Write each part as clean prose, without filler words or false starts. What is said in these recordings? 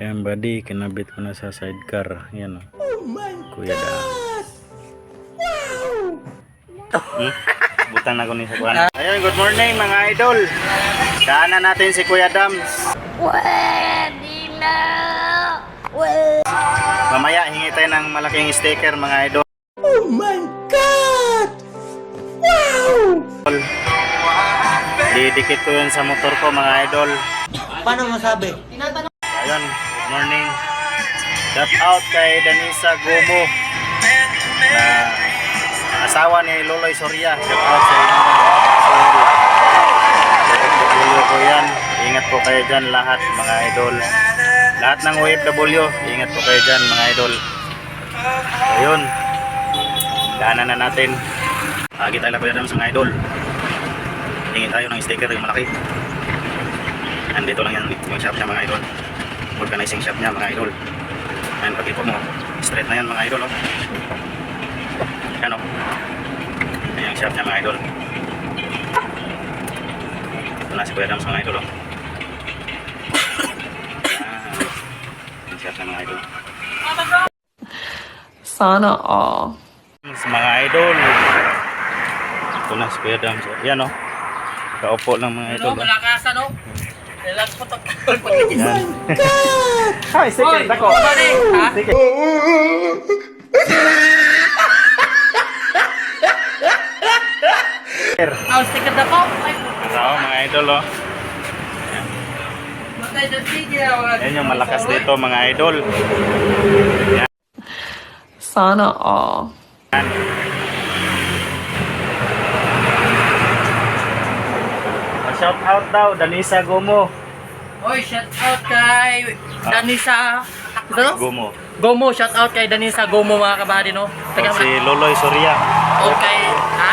Ayan buddy, kinabit ko na sa sidecar. Yan o. Oh my Kuya God! Wow! Butang na ko ni sa kuwan. Ayun, good morning mga idol. Daanan natin si Kuya Dams. Pwede na! Mamaya hingi tayo ng malaking sticker mga idol. Oh my God! Wow! Didikit ko yun sa motor ko mga idol. Paano masabi? Ayun, good morning. Shout out kay Danisa Gomo, na asawa ni Loloy Soria. Shout out sa inyo. OFW ko yan. Ingat po kayo dyan lahat mga idol. Lahat ng OFW, ingat po kayo dyan mga idol. Ayun, daanan na natin. Lagi tayo lang po mga idol. Hingi tayo ng sticker yung malaki. Nandito lang yan yung shop niya mga idol. Organizing shop niya mga idol. Ayan, pag ipo mo, straight na yan mga idol. Oh. Yan o. Ayan yung shop niya mga idol. Ito na si Kuya Dams mga idol. Oh. Ayan. Yung shop niya mga idol. Sana all. Sa mga idol. Ito na si Kuya Dams. Yan o. Kaupo lang mga idol. Ano, malakasan o? Relax po ito. Yan. Ay, sige, dako. Ha? Sige. Ang sticker na po. Tao mga idol oh. Matay na sige. Yan yung malakas dito mga idol. Sana all. Yan. Shout out daw, Danisa Gomo. Oy, shout out kay Danisa. Ito? Gomo. Gomo, shout out kay Danisa Gomo mga kabady no. Taga Si Loloy Soria. Okay, ha?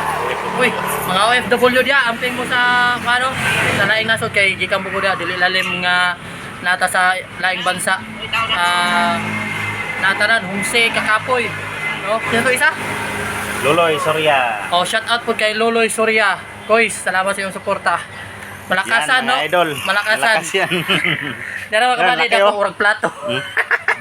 Uy, mga OFW dia, amping mo sa ano? Sa laing nasod kay gikan buko dia dili lalim nga nata sa laing bansa. Natanan humse kakapoy. No? Sino isa? Loloy Soria. Oh, shout out po kay Loloy Soria. Koy, salamat sa iyong suporta. Malakasan, Yan, no? mga idol. Malakasan. Malakas yan. Dara mga Yan, kabady laki, daw oh. urag plato.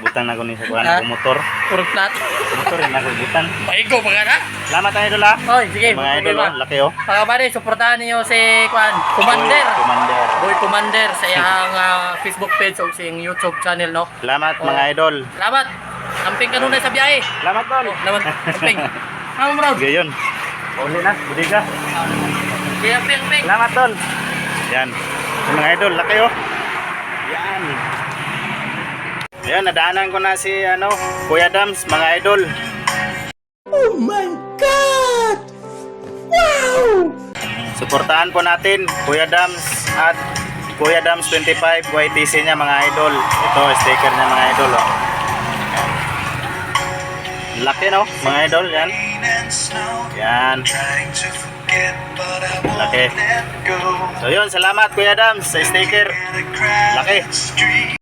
Butang na ko ni sa kuhan Ha? ko motor. Urag plato. Motor rin ako butang. Paigo mga na. Salamat mga idol ha. Oy, sige. Mga idol oh, laki oh. Mga kabady, suportahan niyo si Kwan, Commander. Commander. Boy Commander sa iyang Facebook page o sa iyang YouTube channel, no? Salamat Oh. mga idol. Salamat. Amping ka nunay sa biyahe. Salamat tol. Salamat. Amping. Ano mo raw? Gayon. Uli na, budiga. Kaya amping. Salamat tol. Yan. Yung mga idol, laki oh. Yan. Yan, nadaanan ko na si ano, Kuya Dams, mga idol. Oh my God! Wow! Suportahan po natin Kuya Dams at Kuya Dams 25 YTC niya mga idol. Ito, sticker niya mga idol oh. Yan. Laki no, mga idol, yan. Yan. Laki. So yun, salamat Kuya Dams sa sticker. Laki.